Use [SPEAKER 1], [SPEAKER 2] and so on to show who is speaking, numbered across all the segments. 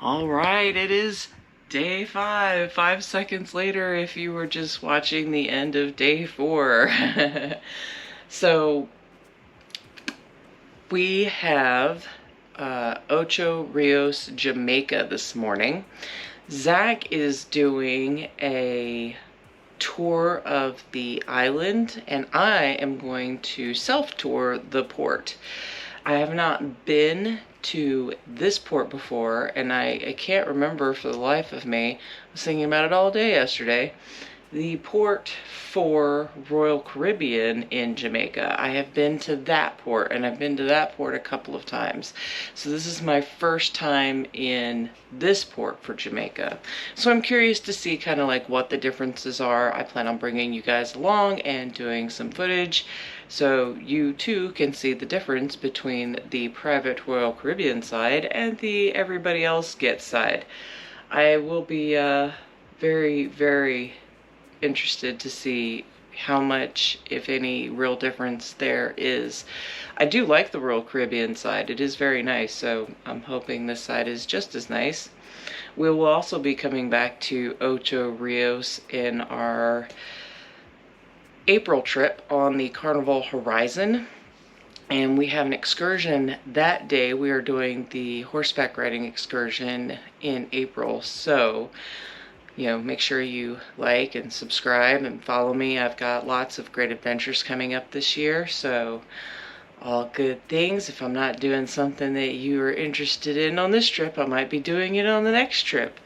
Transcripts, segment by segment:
[SPEAKER 1] All right, it is day 5. 5 seconds later if you were just watching the end of day 4. So we have Ocho Rios Jamaica this morning. Zach is doing a tour of the island and I am going to self-tour the port. I have not been to this port before, and I can't remember for the life of me. I was thinking about it all day yesterday. The port for Royal Caribbean in Jamaica. I have been to that port, and I've been to that port a couple of times. So this is my first time in this port for Jamaica. So I'm curious to see kind of like what the differences are. I plan on bringing you guys along and doing some footage so you too can see the difference between the private Royal Caribbean side and the everybody else gets side. I will be very, very interested to see how much, if any, real difference there is. I do like the Royal Caribbean side. It is very nice, so I'm hoping this side is just as nice. We will also be coming back to Ocho Rios in our April trip on the Carnival Horizon, and we have an excursion that day. We are doing the horseback riding excursion in April, so make sure you like and subscribe and follow me. I've got lots of great adventures coming up this year, so all good things. If I'm not doing something that you are interested in on this trip, I might be doing it on the next trip.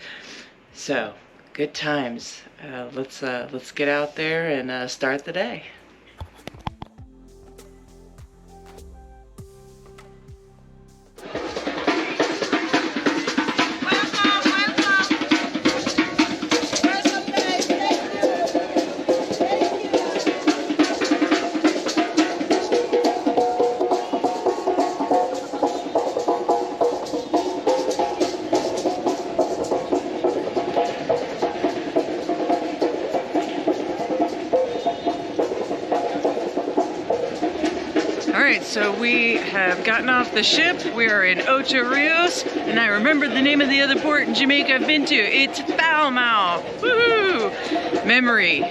[SPEAKER 1] So good times. Let's get out there and start the day. Alright, so we have gotten off the ship. We are in Ocho Rios, and I remember the name of the other port in Jamaica I've been to. It's Falmouth. Woohoo! Memory.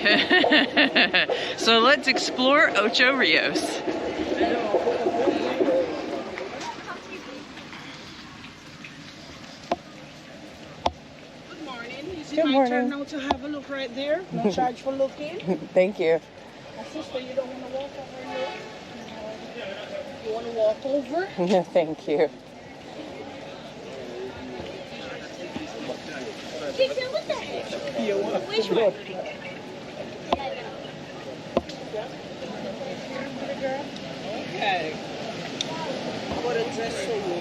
[SPEAKER 1] So let's explore Ocho Rios.
[SPEAKER 2] Good morning. Is it my turn now to have a look right there? No charge for looking.
[SPEAKER 1] Thank you.
[SPEAKER 2] Sister, you don't want to walk over here? You want to walk over?
[SPEAKER 1] No, thank you.
[SPEAKER 2] Teacher, what the heck? Which one? Okay. How about a dress for you?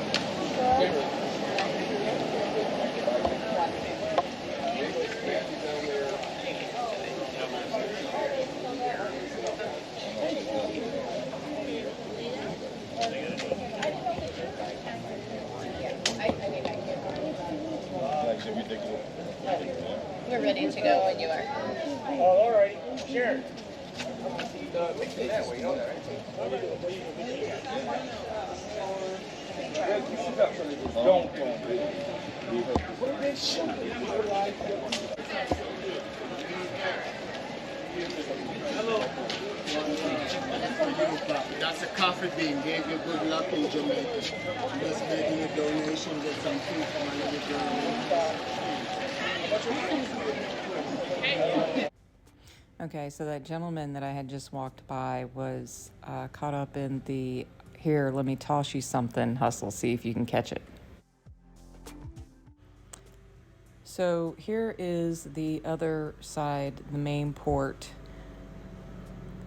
[SPEAKER 3] We're ready to go when you are.
[SPEAKER 2] Oh, all right. Sure.
[SPEAKER 4] That's a coffee bean. Gave you good luck in Jamaica. Just making a donation, get some food for my little girl.
[SPEAKER 1] Okay, so that gentleman that I had just walked by was caught up in the here, let me toss you something hustle, see if you can catch it. So here is the other side, the main port.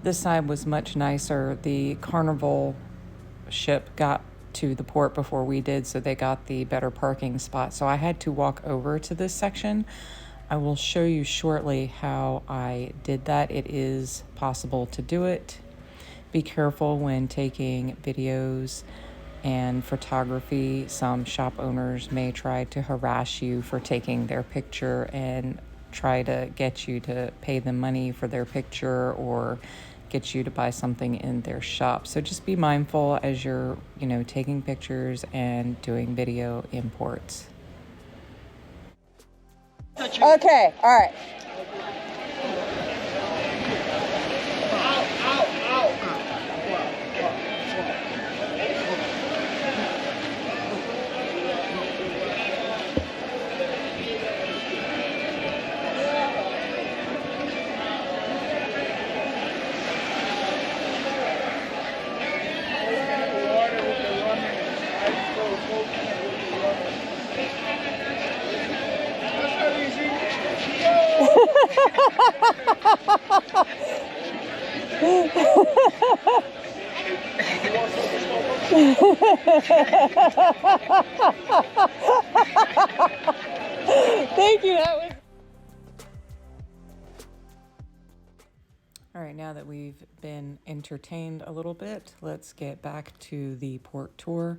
[SPEAKER 1] This side was much nicer. The Carnival ship got to the port before we did, so they got the better parking spot. So I had to walk over to this section. I will show you shortly how I did that. It is possible to do it. Be careful when taking videos and photography. Some shop owners may try to harass you for taking their picture and try to get you to pay them money for their picture or get you to buy something in their shop. So just be mindful as you're, taking pictures and doing video imports.
[SPEAKER 5] Okay, all right. Thank you. That was. All right, now that we've been entertained a little bit, let's get back to the port tour.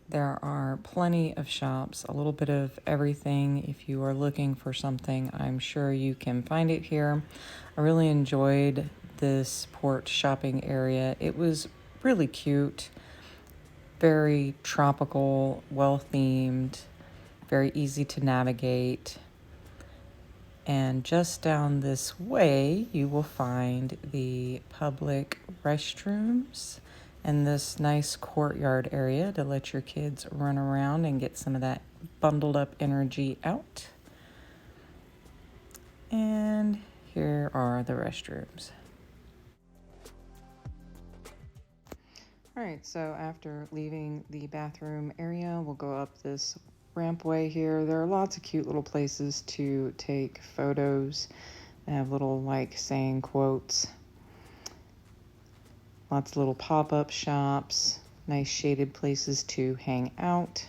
[SPEAKER 5] There are plenty of shops, a little bit of everything. If you are looking for something, I'm sure you can find it here. I really enjoyed this port shopping area. It was really cute, very tropical, well-themed, very easy to navigate. And just down this way, you will find the public restrooms and this nice courtyard area to let your kids run around and get some of that bundled up energy out. And here are the restrooms. All right, so after leaving the bathroom area, we'll go up this rampway here. There are lots of cute little places to take photos. They have little like saying quotes. Lots of little pop-up shops, nice shaded places to hang out.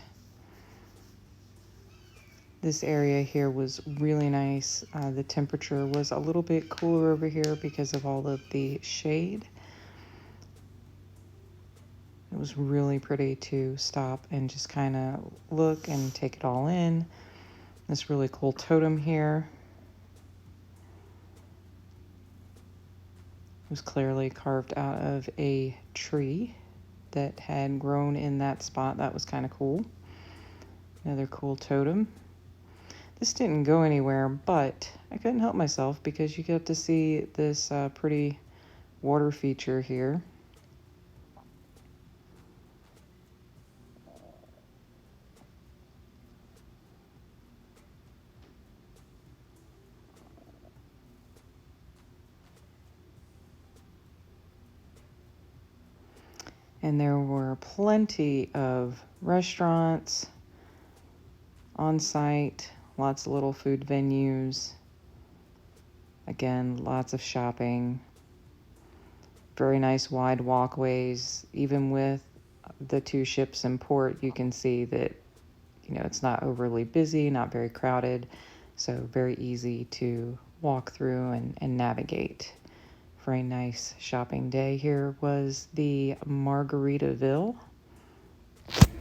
[SPEAKER 5] This area here was really nice. The temperature was a little bit cooler over here because of all of the shade. It was really pretty to stop and just kind of look and take it all in. This really cool totem here. It was clearly carved out of a tree that had grown in that spot. That was kind of cool. Another cool totem. This didn't go anywhere, but I couldn't help myself because you get to see this pretty water feature here. And there were plenty of restaurants on site, lots of little food venues. Again, lots of shopping. Very nice wide walkways. Even with the two ships in port, you can see that, you know, it's not overly busy, not very crowded. So very easy to walk through and navigate. Very nice shopping day. Here was the Margaritaville.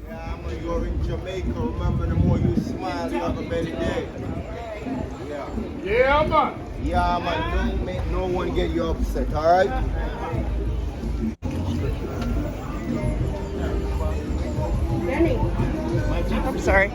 [SPEAKER 4] Yeah, when you're in Jamaica, remember the more you smile, you have a better day. Yeah.
[SPEAKER 6] Yeah, man.
[SPEAKER 4] Yeah, man. Don't make no one get you upset, all right?
[SPEAKER 5] I'm sorry.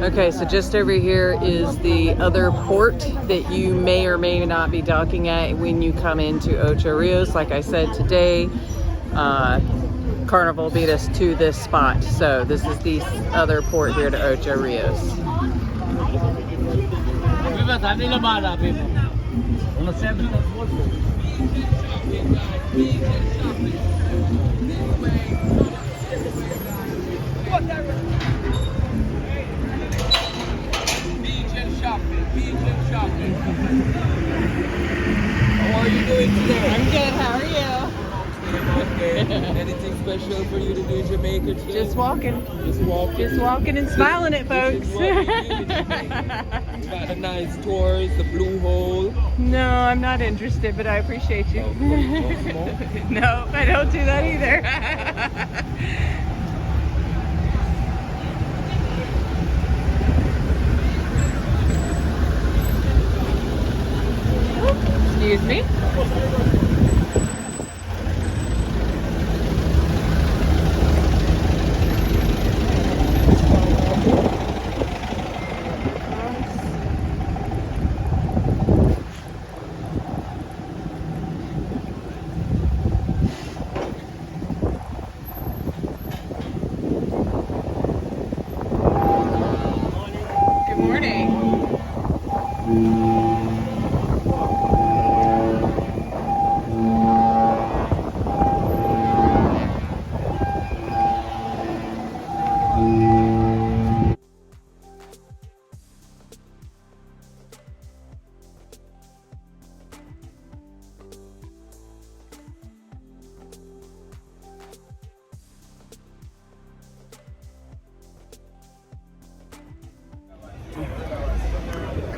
[SPEAKER 5] Okay, so just over here is the other port that you may or may not be docking at when you come into Ocho Rios. Like I said, today Carnival beat us to this spot, so this is the other port here to Ocho Rios.
[SPEAKER 6] How are you doing today?
[SPEAKER 5] I'm good, how are you?
[SPEAKER 6] Okay. Anything special for you to do in Jamaica today?
[SPEAKER 5] Just walking.
[SPEAKER 6] Just walking.
[SPEAKER 5] Just walking and smiling at folks.
[SPEAKER 6] You got a nice tours, the Blue Hole.
[SPEAKER 5] No, I'm not interested, but I appreciate you. No, I don't do that either. Excuse me. Good morning.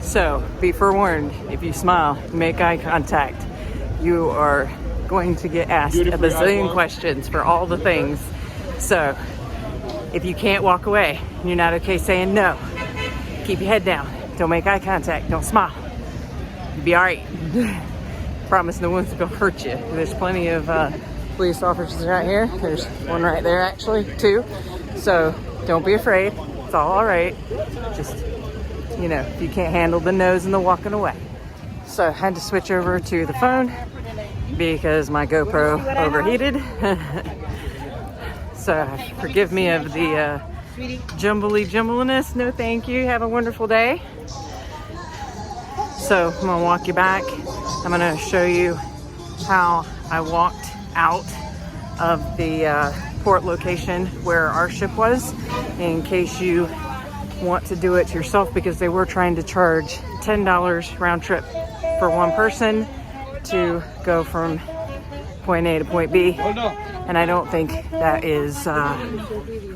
[SPEAKER 5] So, be forewarned, if you smile, make eye contact, you are going to get asked a bazillion questions for all the things. So, if you can't walk away, you're not okay saying no. Keep your head down. Don't make eye contact. Don't smile. You'll be all right. Promise no one's gonna hurt you. There's plenty of police officers out here. There's one right there, actually, two. So, don't be afraid. It's all right. Just, you know, if you can't handle the nose and the walking away. So I had to switch over to the phone because my GoPro overheated. So forgive me of the jumbliness. No thank you. Have a wonderful day. So I'm gonna walk you back. I'm gonna show you how I walked out of the port location where our ship was, in case you want to do it yourself, because they were trying to charge $10 round trip for one person to go from point A to point B, and I don't think that is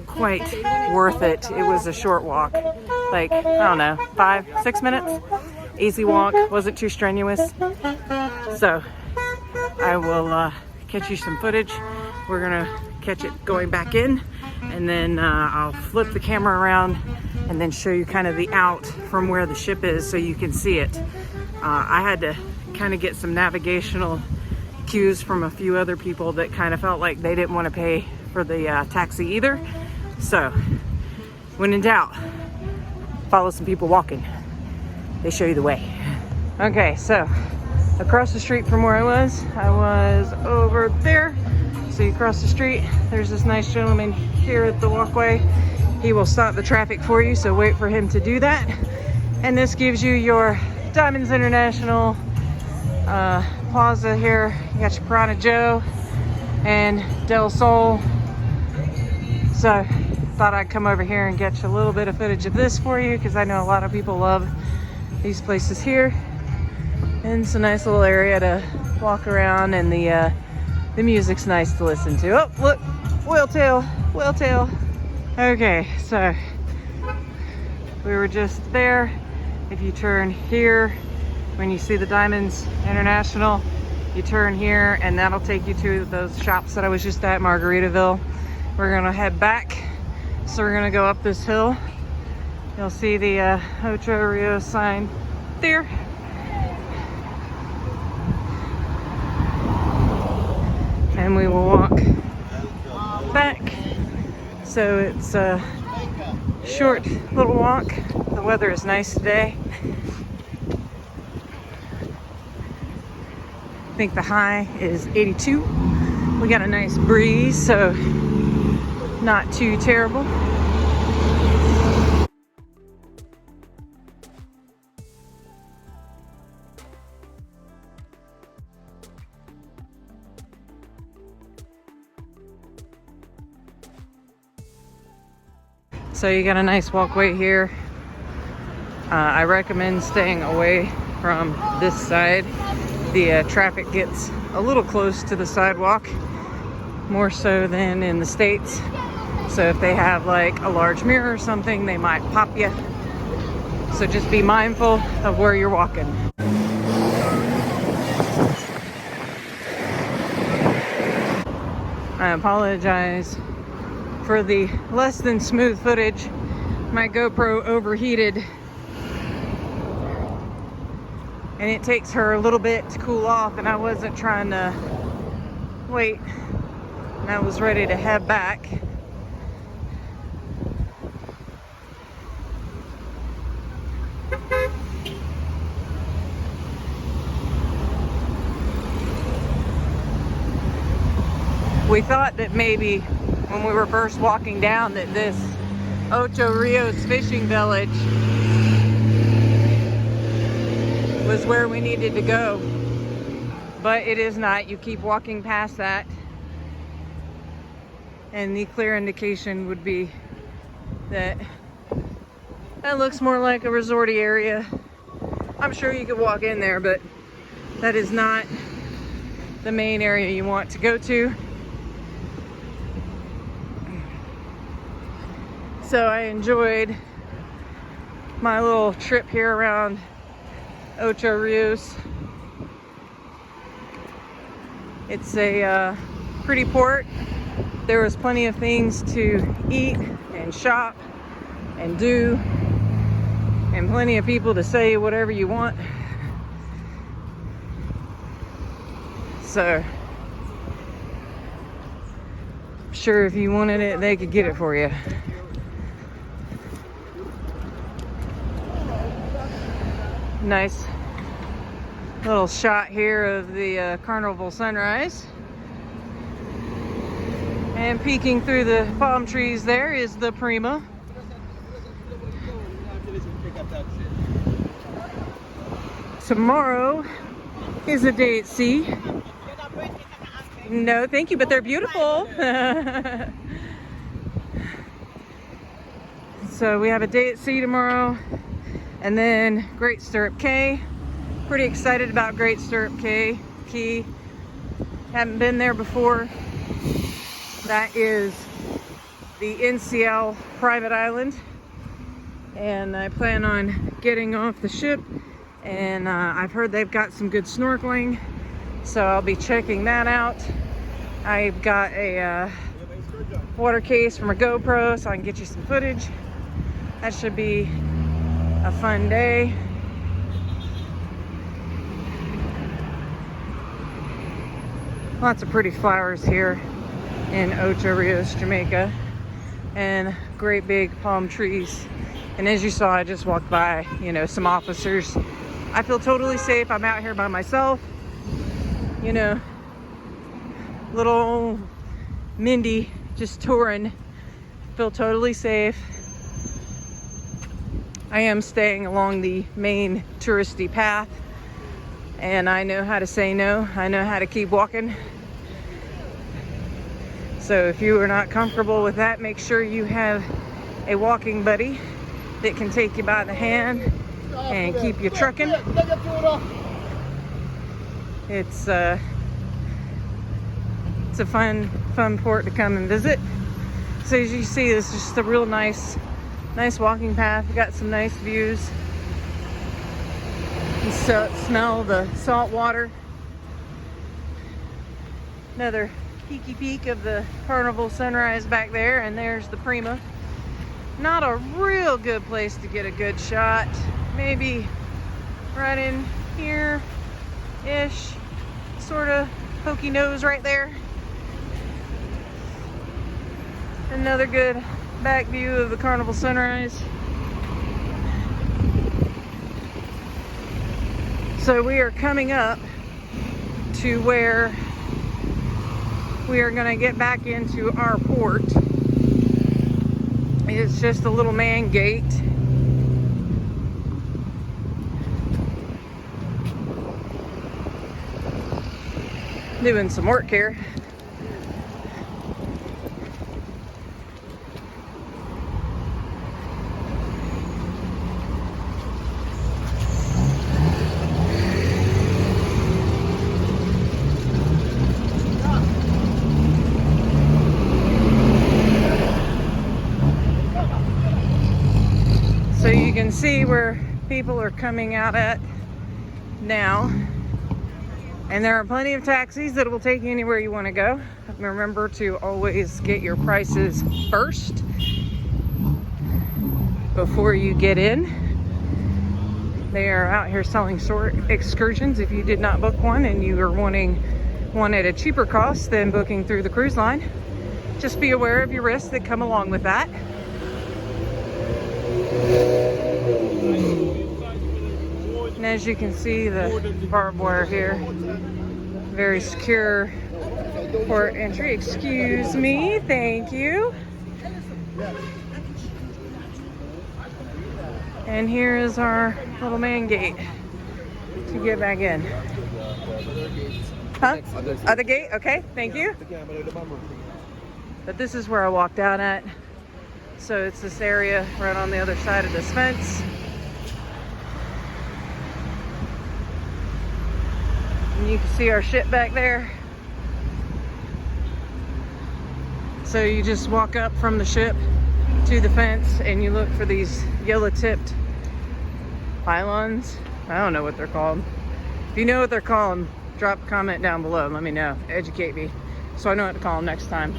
[SPEAKER 5] quite worth it. It was a short walk, like, I don't know, 5-6 minutes, easy walk, wasn't too strenuous. So I will catch you some footage. We're gonna catch it going back in, and then I'll flip the camera around and then show you kind of the out from where the ship is so you can see it. I had to kind of get some navigational cues from a few other people that kind of felt like they didn't want to pay for the taxi either. So when in doubt, follow some people walking. They show you the way. Okay, so across the street from where I was over there. So you cross the street, there's this nice gentleman here at the walkway. He will stop the traffic for you, so wait for him to do that. And this gives you your Diamonds International Plaza here. You got your Piranha Joe and Del Sol. So thought I'd come over here and get you a little bit of footage of this for you, because I know a lot of people love these places here. And it's a nice little area to walk around, and the music's nice to listen to. Oh, look, whale tail. Okay, so we were just there. If you turn here, when you see the Diamonds International, you turn here and that'll take you to those shops that I was just at, Margaritaville. We're gonna head back. So we're gonna go up this hill. You'll see the Ocho Rios sign there. And we will walk back. So it's a short little walk. The weather is nice today. I think the high is 82. We got a nice breeze, so not too terrible. So you got a nice walkway here. I recommend staying away from this side. The traffic gets a little close to the sidewalk, more so than in the States. So if they have like a large mirror or something, they might pop you. So just be mindful of where you're walking. I apologize for the less than smooth footage. My GoPro overheated. and it takes her a little bit to cool off, and I wasn't trying to wait, and I was ready to head back. We thought that maybe when we were first walking down that this Ocho Rios fishing village was where we needed to go, but it is not. You keep walking past that, and the clear indication would be that that looks more like a resorty area. I'm sure you could walk in there, but that is not the main area you want to go to. So I enjoyed my little trip here around Ocho Rios. It's a pretty port. There was plenty of things to eat and shop and do, and plenty of people to say whatever you want. So, I'm sure if you wanted it, they could get it for you. Nice little shot here of the carnival sunrise. And peeking through the palm trees there is the Prima. Tomorrow is a day at sea. No, thank you, but they're beautiful. So we have a day at sea tomorrow. And then Great Stirrup Cay. Pretty excited about Great Stirrup Cay. Key. Haven't been there before. That is the NCL private island. And I plan on getting off the ship. And I've heard they've got some good snorkeling. So I'll be checking that out. I've got a water case from a GoPro so I can get you some footage. That should be a fun day. Lots of pretty flowers here in Ocho Rios, Jamaica, and great big palm trees. And as you saw, I just walked by, you know, some officers. I feel totally safe. I'm out here by myself. You know, little Mindy just touring. Feel totally safe. I am staying along the main touristy path, and I know how to say no. I know how to keep walking. So if you are not comfortable with that, make sure you have a walking buddy that can take you by the hand and keep you trucking. It's a fun port to come and visit. So as you see, it's just a real nice walking path. We got some nice views. You smell the salt water. Another peeky peek of the carnival sunrise back there, and there's the Prima. Not a real good place to get a good shot. Maybe right in here-ish. Sort of pokey nose right there. Another good back view of the carnival sunrise. So we are coming up to where we are going to get back into our port. It's just a little man gate. Doing some work here. So you can see where people are coming out at now. And there are plenty of taxis that will take you anywhere you want to go. Remember to always get your prices first before you get in. They are out here selling excursions. If you did not book one and you are wanting one at a cheaper cost than booking through the cruise line, just be aware of your risks that come along with that. And as you can see, the barbed wire here, very secure port entry. Excuse me, thank you. And here is our little man gate to get back in. Huh? Other gate? Okay, thank you. But this is where I walked out at. So it's this area right on the other side of this fence. And you can see our ship back there. So you just walk up from the ship to the fence and you look for these yellow tipped pylons. I don't know what they're called. If you know what they're called, drop a comment down below. Let me know. Educate me so I know what to call them next time.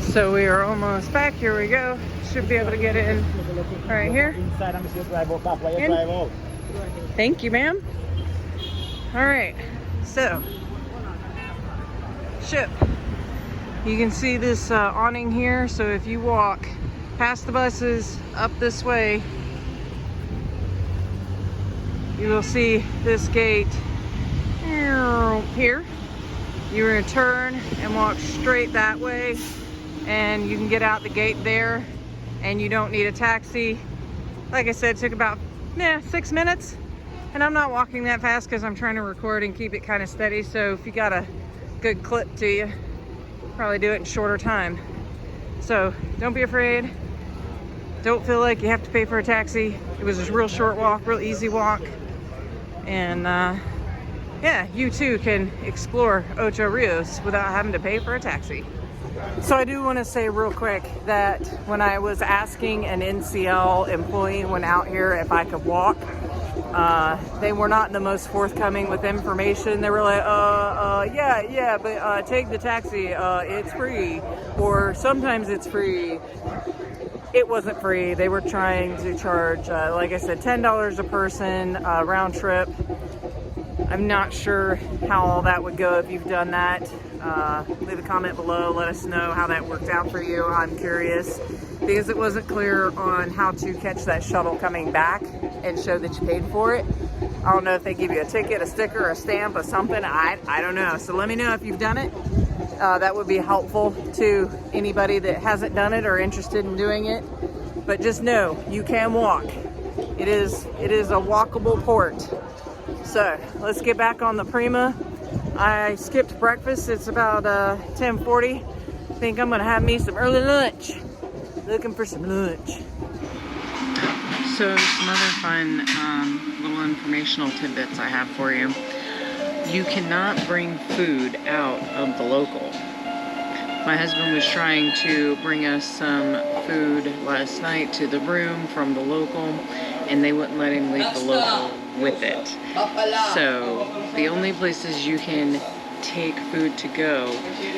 [SPEAKER 5] So we are almost back. Here we go. Should be able to get in right here. In. Thank you, ma'am. All right. So, ship. You can see this awning here. So if you walk past the buses up this way, you will see this gate here. You're going to turn and walk straight that way, and you can get out the gate there, and you don't need a taxi. Like I said, it took about 6 minutes, and I'm not walking that fast because I'm trying to record and keep it kind of steady. So if you got a good clip to you, probably do it in shorter time. So don't be afraid. Don't feel like you have to pay for a taxi. It was a real short walk, real easy walk. And yeah, you too can explore Ocho Rios without having to pay for a taxi. So I do want to say real quick that when I was asking an NCL employee when out here if I could walk, they were not the most forthcoming with information. They were like, yeah, but take the taxi, it's free, or sometimes it's free. It wasn't free. They were trying to charge, like I said, $10 a person, round trip. I'm not sure how all that would go if you've done that. Leave a comment below. Let us know how that worked out for you. I'm curious because it wasn't clear on how to catch that shuttle coming back and show that you paid for it. I don't know if they give you a ticket, a sticker, a stamp, or something. I don't know. So let me know if you've done it. That would be helpful to anybody that hasn't done it or interested in doing it. But just know you can walk. It is a walkable port. So let's get back on the Prima. I skipped breakfast. It's about 10:40. I think I'm gonna have me some early lunch. Looking for some lunch. So some other fun little informational tidbits I have for you. You cannot bring food out of the local. My husband was trying to bring us some food last night to the room from the local, and they wouldn't let him leave the local with it. So the only places you can take food to go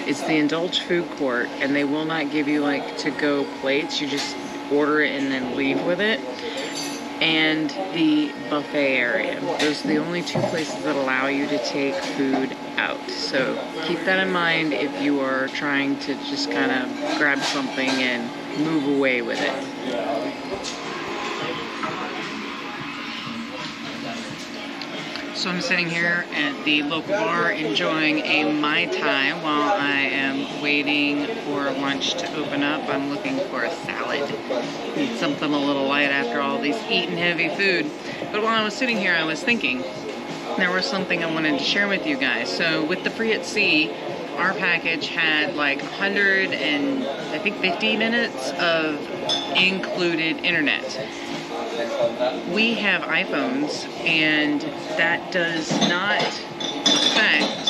[SPEAKER 5] is the indulge food court, and they will not give you like to go plates. You just order it and then leave with it. And the buffet area. Those are the only two places that allow you to take food out. So keep that in mind if you are trying to just kind of grab something and move away with it. So I'm sitting here at the local bar enjoying a Mai Tai while I am waiting for lunch to open up. I'm looking for a salad. Need something a little light after all these eating heavy food. But while I was sitting here, I was thinking there was something I wanted to share with you guys. So with the Free at Sea, our package had like 150 minutes of included internet. We have iPhones, and that does not affect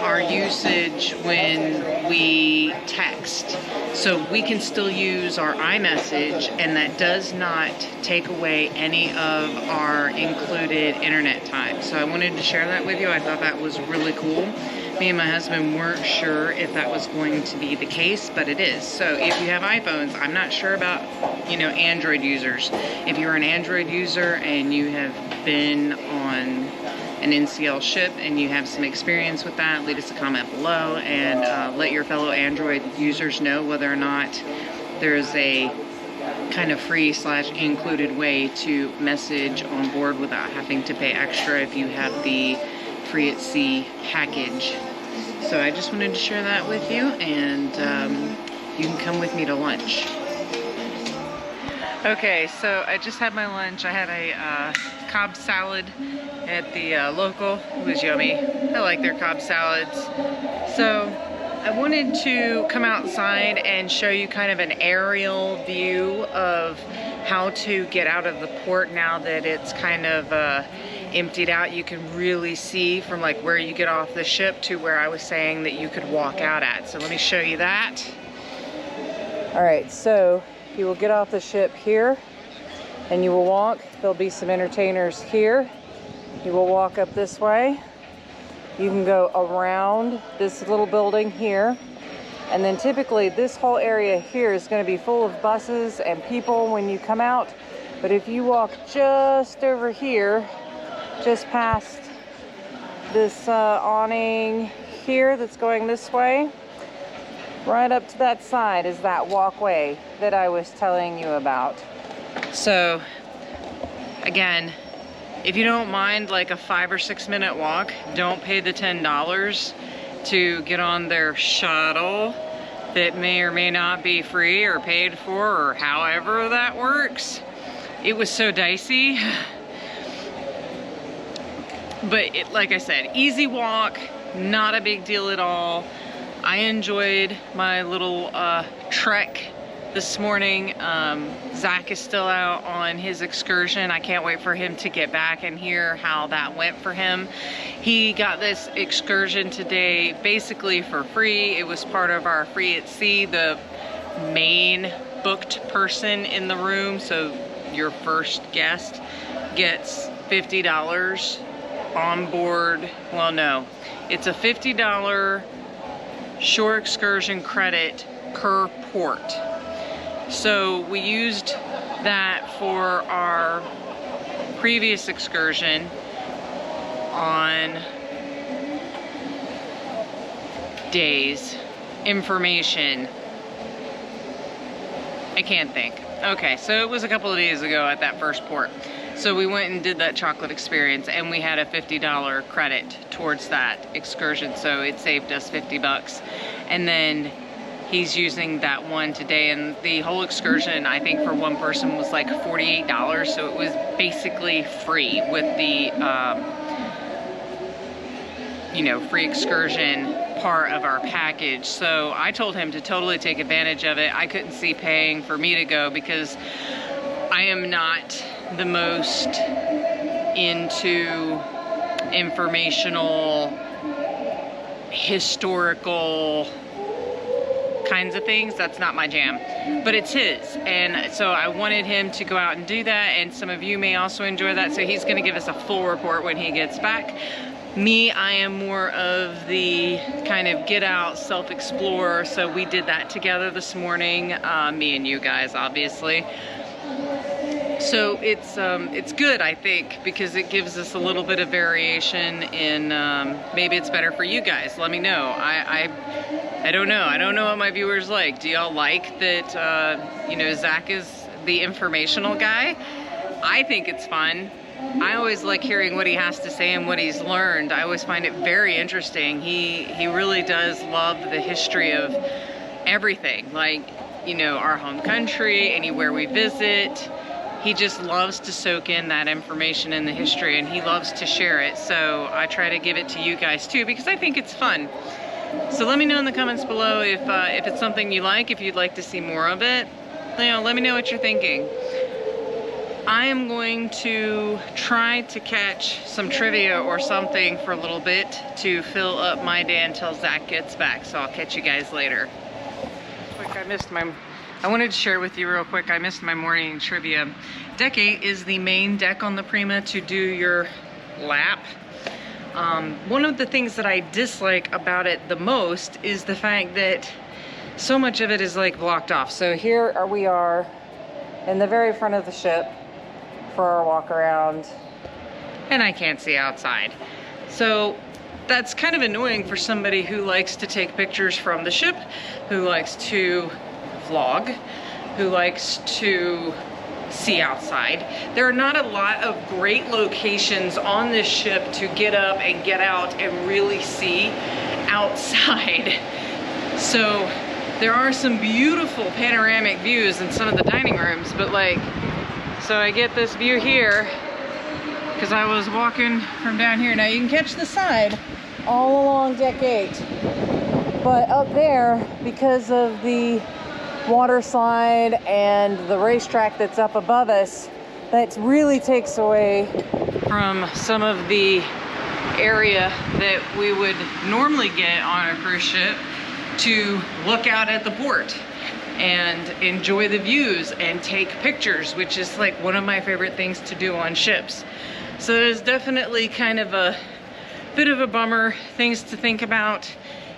[SPEAKER 1] our usage when we text. So we can still use our iMessage, and that does not take away any of our included internet time. So I wanted to share that with you. I thought that was really cool. Me and my husband weren't sure if that was going to be the case, but it is. So if you have iPhones, I'm not sure about, you know, Android users. If you're an Android user and you have been on an NCL ship and you have some experience with that, leave us a comment below and let your fellow Android users know whether or not there's a kind of free / included way to message on board without having to pay extra if you have the free at sea package. So I just wanted to share that with you, and you can come with me to lunch. Okay, so I just had my lunch. I had a Cobb salad at the local. It was yummy. I like their Cobb salads. So I wanted to come outside and show you kind of an aerial view of how to get out of the port now that it's kind of emptied out. You can really see from like where you get off the ship to where I was saying that you could walk out at. So let me show you that. All right, so you will get off the ship here and you will walk. There'll be some entertainers here. You will walk up this way. You can go around this little building here. And then typically this whole area here is going to be full of buses and people when you come out. But if you walk just over here, just past this awning here that's going this way, right up to that side is that walkway that I was telling you about. So again, if you don't mind like a 5 or 6 minute walk, don't pay the $10 to get on their shuttle that may or may not be free or paid for, or however that works. It was so dicey. But like I said, easy walk, not a big deal at all. I enjoyed my little trek this morning. Zach is still out on his excursion. I can't wait for him to get back and hear how that went for him. He got this excursion today basically for free. It was part of our free at sea, the main booked person in the room. So your first guest gets $50 on board. Well, no, it's a $50 shore excursion credit per port. So we used that for our previous excursion on days. Information. I can't think. Okay, so it was a couple of days ago at that first port. So we went and did that chocolate experience, and we had a $50 credit towards that excursion, so it saved us 50 bucks. And then he's using that one today, and the whole excursion, I think for one person was like $48, so it was basically free with the you know, free excursion part of our package. So I told him to totally take advantage of it. I couldn't see paying for me to go because I am not the most into informational, historical kinds of things. That's not my jam, but it's his. And so I wanted him to go out and do that, and some of you may also enjoy that. So he's going to give us a full report when he gets back. Me, I am more of the kind of get out, self-explore. So we did that together this morning, me and you guys, obviously. So it's good, I think, because it gives us a little bit of variation in, maybe it's better for you guys. Let me know. I don't know. I don't know what my viewers like. Do y'all like that, you know, Zach is the informational guy? I think it's fun. I always like hearing what he has to say and what he's learned. I always find it very interesting. He really does love the history of everything, like, you know, our home country, anywhere we visit. He just loves to soak in that information and the history, and he loves to share it. So I try to give it to you guys too, because I think it's fun. So let me know in the comments below if it's something you like, if you'd like to see more of it. You know, let me know what you're thinking. I am going to try to catch some trivia or something for a little bit to fill up my day until Zach gets back. So I'll catch you guys later. I wanted to share with you real quick, I missed my morning trivia. Deck 8 is the main deck on the Prima to do your lap. One of the things that I dislike about it the most is the fact that so much of it is like blocked off. So here we are in the very front of the ship for our walk around, and I can't see outside. So that's kind of annoying for somebody who likes to take pictures from the ship, who likes to vlog, who likes to see outside. There are not a lot of great locations on this ship to get up and get out and really see outside. So there are some beautiful panoramic views in some of the dining rooms, but like, so I get this view here because I was walking from down here. Now you can catch the side all along deck 8, but up there, because of the water slide and the racetrack that's up above us, that really takes away from some of the area that we would normally get on a cruise ship to look out at the port and enjoy the views and take pictures, which is like one of my favorite things to do on ships. So there's definitely kind of a bit of a bummer, things to think about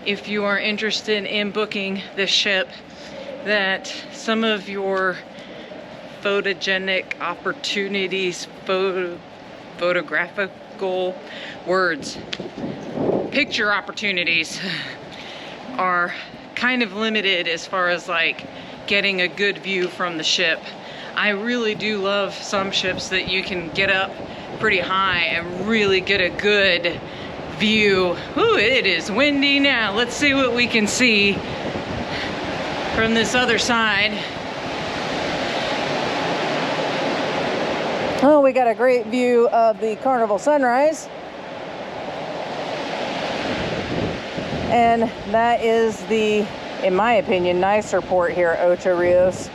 [SPEAKER 1] if you are interested in booking this ship, that some of your photogenic opportunities, photographical words, picture opportunities are kind of limited as far as like getting a good view from the ship. I really do love some ships that you can get up pretty high and really get a good view. Ooh, it is windy now. Let's see what we can see from this other side. Oh, we got a great view of the Carnival sunrise. And that is the, in my opinion, nicer port here at Ocho Rios.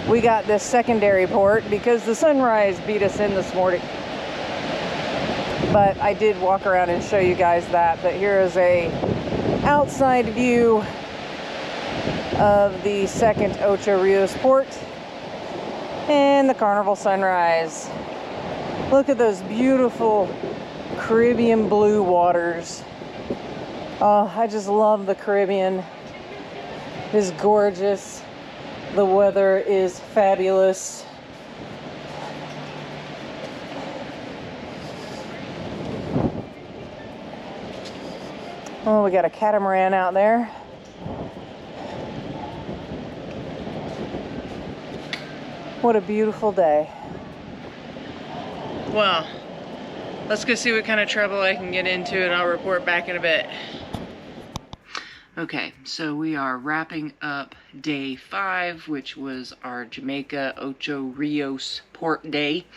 [SPEAKER 1] We got this secondary port because the sunrise beat us in this morning. But I did walk around and show you guys that. But here is a outside view of the second Ocho Rios port and the Carnival sunrise. Look at those beautiful Caribbean blue waters. Oh, I just love the Caribbean. It's gorgeous. The weather is fabulous. Oh, we got a catamaran out there. What a beautiful day. Well, let's go see what kind of trouble I can get into, and I'll report back in a bit. Okay, so we are wrapping up day 5, which was our Jamaica Ocho Rios port day.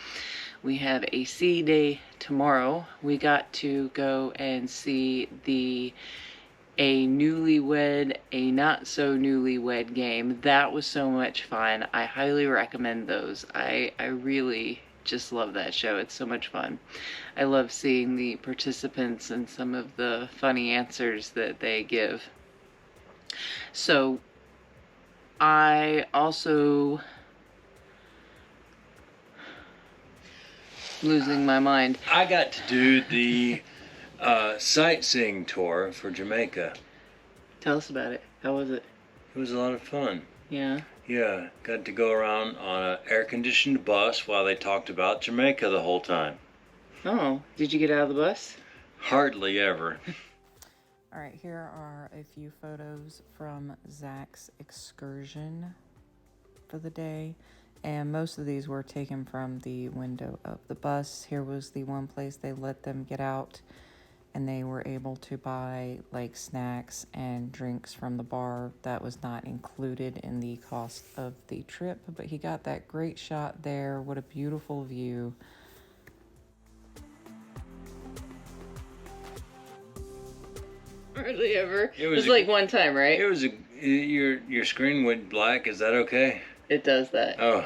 [SPEAKER 1] We have a sea day tomorrow. We got to go and see a newlywed, a not so newlywed game. That was so much fun. I highly recommend those. I really just love that show. It's so much fun. I love seeing the participants and some of the funny answers that they give. So I also, losing my mind.
[SPEAKER 7] I got to do the sightseeing tour for Jamaica.
[SPEAKER 1] Tell us about it. How was it?
[SPEAKER 7] It was a lot of fun.
[SPEAKER 1] Yeah.
[SPEAKER 7] Yeah, got to go around on an air-conditioned bus while they talked about Jamaica the whole time.
[SPEAKER 1] Oh, did you get out of the bus?
[SPEAKER 7] Hardly ever.
[SPEAKER 5] All right, here are a few photos from Zach's excursion for the day. And most of these were taken from the window of the bus. Here was the one place they let them get out and they were able to buy like snacks and drinks from the bar. That was not included in the cost of the trip, but he got that great shot there. What a beautiful view.
[SPEAKER 1] Hardly ever. It was like one time, right?
[SPEAKER 7] It was your screen went black. Is that okay?
[SPEAKER 1] It does that.
[SPEAKER 7] Oh.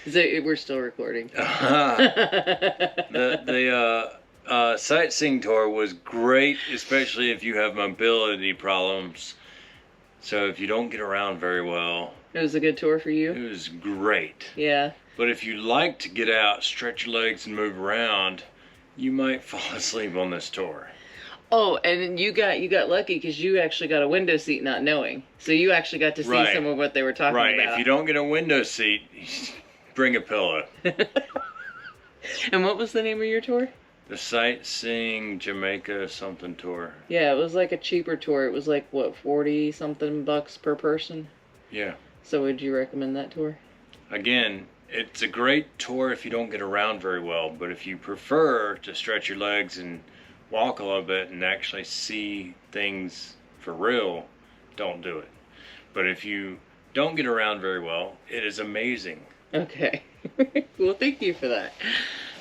[SPEAKER 1] We're still recording.
[SPEAKER 7] The sightseeing tour was great, especially if you have mobility problems. So if you don't get around very well.
[SPEAKER 1] It was a good tour for you?
[SPEAKER 7] It was great.
[SPEAKER 1] Yeah.
[SPEAKER 7] But if you like to get out, stretch your legs and move around, you might fall asleep on this tour.
[SPEAKER 1] Oh, and you got lucky because you actually got a window seat not knowing. So you actually got to see some of what they were talking about.
[SPEAKER 7] Right. If you don't get a window seat, bring a pillow.
[SPEAKER 1] And what was the name of your tour?
[SPEAKER 7] The Sightseeing Jamaica something tour.
[SPEAKER 1] Yeah, it was like a cheaper tour. It was like, what, 40 something bucks per person?
[SPEAKER 7] Yeah.
[SPEAKER 1] So would you recommend that tour?
[SPEAKER 7] Again, it's a great tour if you don't get around very well, but if you prefer to stretch your legs and walk a little bit and actually see things for real, don't do it. But if you don't get around very well, it is amazing.
[SPEAKER 1] Okay. Well, thank you for that.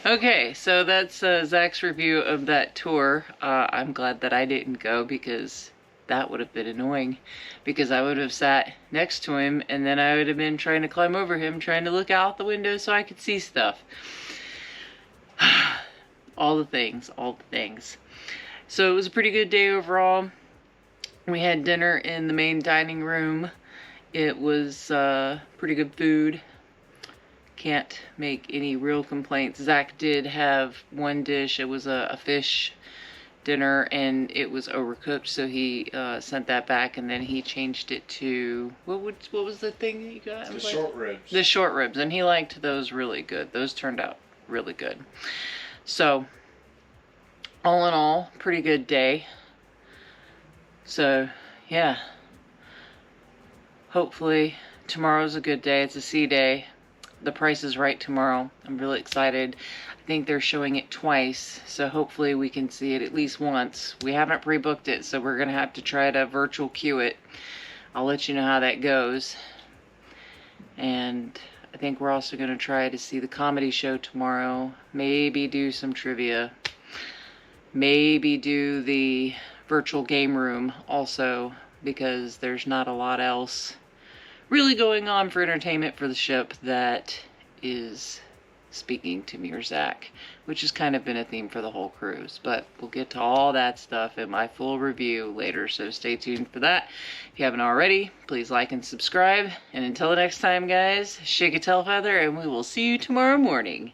[SPEAKER 1] Okay, so that's Zach's review of that tour. I'm glad that I didn't go because that would have been annoying. Because I would have sat next to him and then I would have been trying to climb over him, trying to look out the window so I could see stuff. All the things. So it was a pretty good day overall. We had dinner in the main dining room. It was pretty good food. Can't make any real complaints. Zach did have one dish. It was a fish dinner and it was overcooked, so he sent that back and then he changed it to what was the thing that you got?
[SPEAKER 4] The short ribs.
[SPEAKER 1] The short ribs, and he liked those really good. Those turned out really good. So all in all, pretty good day. So yeah, hopefully tomorrow's a good day. It's a sea day. The Price is Right tomorrow. I'm really excited. I think they're showing it twice, so hopefully we can see it at least once. We haven't pre-booked it, so we're gonna have to try to virtual queue it. I'll let you know how that goes. And I think we're also gonna try to see the comedy show tomorrow. Maybe do some trivia. Maybe do the virtual game room also, because there's not a lot else really going on for entertainment for the ship that is speaking to me or Zach, which has kind of been a theme for the whole cruise. But we'll get to all that stuff in my full review later, so stay tuned for that. If you haven't already, please like and subscribe. And until next time, guys, shake a tail feather, and we will see you tomorrow morning.